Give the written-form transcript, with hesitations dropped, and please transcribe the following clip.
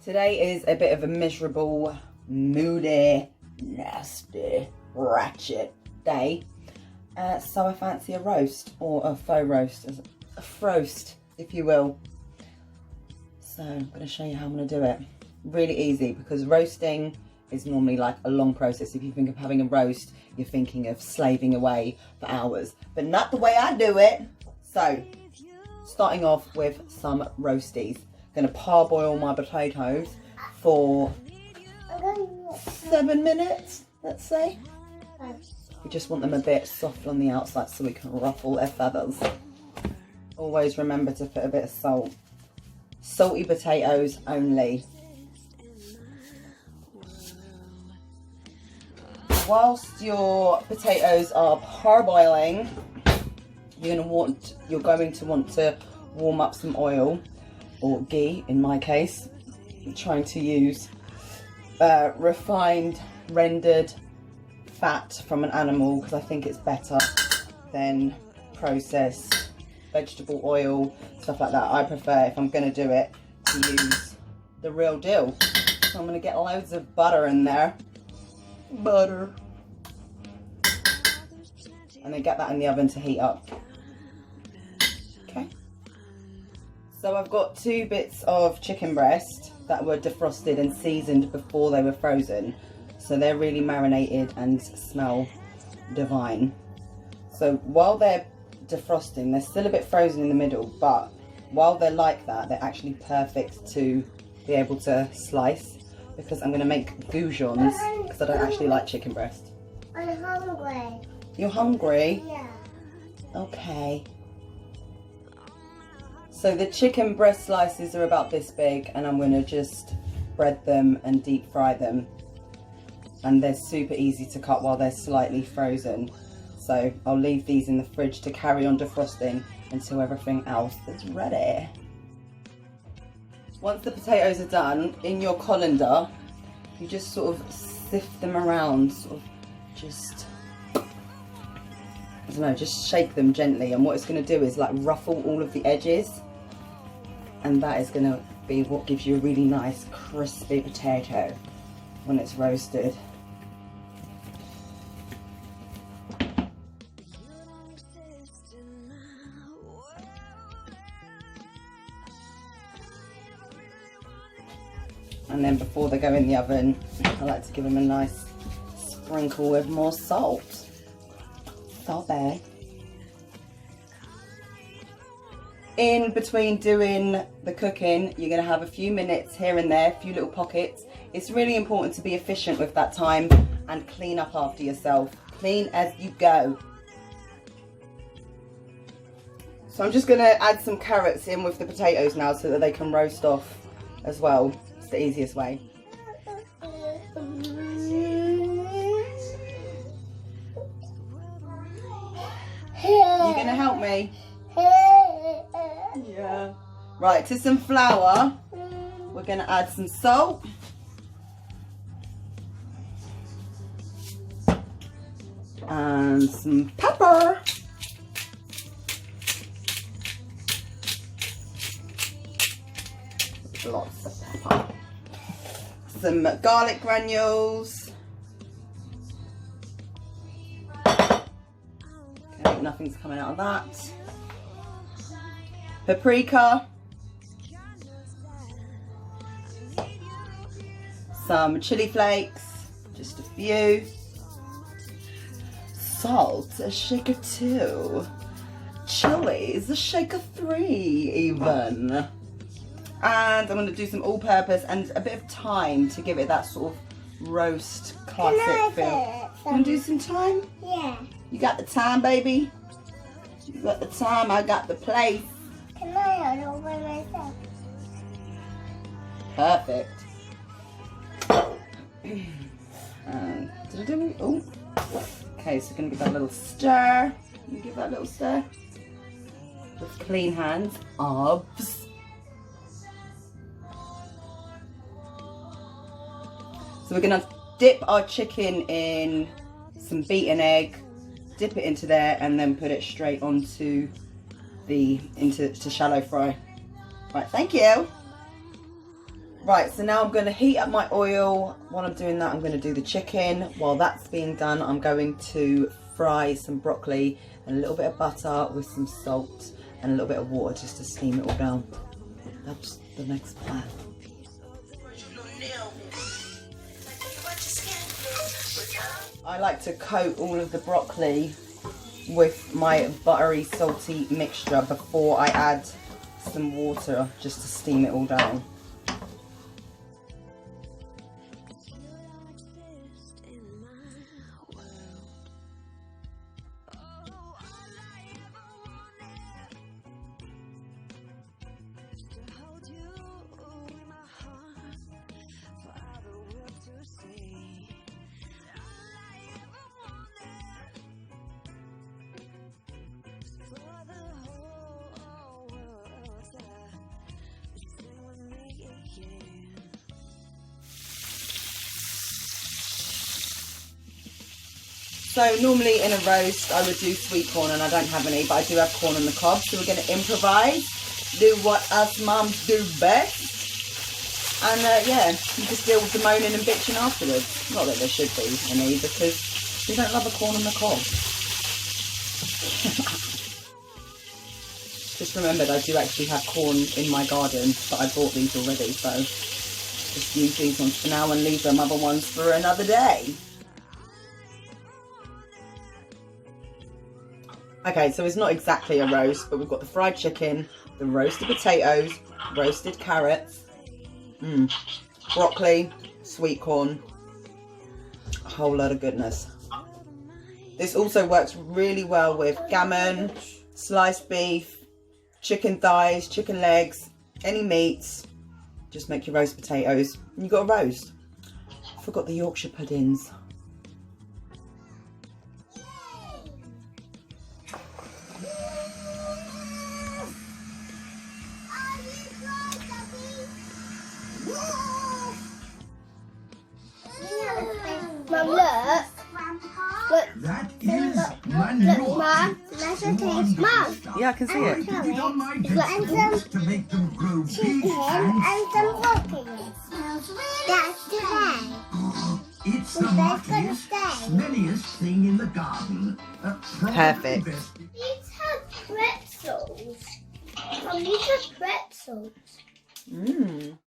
Today is a bit of a miserable, moody, nasty, ratchet day. So I fancy a roast, or a faux roast, a froast, if you will. So I'm going to show you how I'm going to do it. Really easy, because roasting is normally like a long process. If you think of having a roast, you're thinking of slaving away for hours, but not the way I do it. So starting off with some roasties. I'm going to parboil my potatoes for 7 minutes, let's say. We just want them a bit soft on the outside so we can ruffle their feathers. Always remember to put a bit of salt. Salty potatoes only. Whilst your potatoes are parboiling, you're going to want to warm up some oil, or ghee in my case. I'm trying to use refined rendered fat from an animal because I think it's better than processed vegetable oil, stuff like that. I prefer, if I'm going to do it, to use the real deal. So I'm going to get loads of butter in there. Butter. And then get that in the oven to heat up. Okay. So I've got 2 bits of chicken breast that were defrosted and seasoned before they were frozen. So they're really marinated and smell divine. So while they're defrosting, they're still a bit frozen in the middle, but while they're like that, they're actually perfect to be able to slice, because I'm going to make goujons, because I don't actually like chicken breast. I'm hungry. You're hungry? Yeah. Okay. So the chicken breast slices are about this big, and I'm going to just bread them and deep fry them. And they're super easy to cut while they're slightly frozen. So I'll leave these in the fridge to carry on defrosting until everything else is ready. Once the potatoes are done, in your colander, you just sort of sift them around, sort of just, I don't know, just shake them gently. And what it's going to do is like ruffle all of the edges. And that is going to be what gives you a really nice crispy potato when it's roasted. And then before they go in the oven, I like to give them a nice sprinkle with more salt. Salt bag. In between doing the cooking, you're going to have a few minutes here and there, a few little pockets. It's really important to be efficient with that time and clean up after yourself. Clean as you go. So I'm just going to add some carrots in with the potatoes now so that they can roast off as well. It's the easiest way. You going to help me? Yeah. Right, to some flour, we're going to add some salt. And some pepper. Lots of pepper. Some garlic granules. Okay, nothing's coming out of that. Paprika. Some chili flakes, just a few. Salt, a shake of 2. Chilies, a shake of 3 even. And I'm going to do some all-purpose and a bit of thyme to give it that sort of roast classic feel. You want to do some thyme? Yeah. You got the time, baby? You got the time, I got the place. Can I have it all by myself? Perfect. Oh. Okay, so we're going to give that a little stir. You give that a little stir. With clean hands. Obs. So we're going to dip our chicken in some beaten egg, dip it into there, and then put it straight onto into shallow fry. Right, thank you. Right, so now I'm going to heat up my oil. While I'm doing that, I'm going to do the chicken. While that's being done, I'm going to fry some broccoli and a little bit of butter with some salt and a little bit of water just to steam it all down. That's the next plan. I like to coat all of the broccoli with my buttery, salty mixture before I add some water just to steam it all down. So normally in a roast I would do sweet corn, and I don't have any, but I do have corn on the cob. So we're going to improvise, do what us mums do best, and yeah, you just deal with the moaning and bitching afterwards. Not that there should be any, because we don't love a corn on the cob. Just remembered I do actually have corn in my garden, but I bought these already, so just use these ones for now and leave them other ones for another day. Okay, so it's not exactly a roast, but we've got the fried chicken, the roasted potatoes, roasted carrots, broccoli, sweet corn, a whole lot of goodness. This also works really well with gammon, sliced beef, chicken thighs, chicken legs, any meats. Just make your roast potatoes and you've got a roast. Forgot the Yorkshire puddings. Mum, look. Look. That is Look, Mum. Let's taste Mum. Yeah, I can see it. it on my And some to make them grow chicken big and some broccoli. That's today. It's the We're both gonna muckiest, stay. smelliest thing in the garden. Probably Perfect. best- These have pretzels. These are pretzels. Mmm.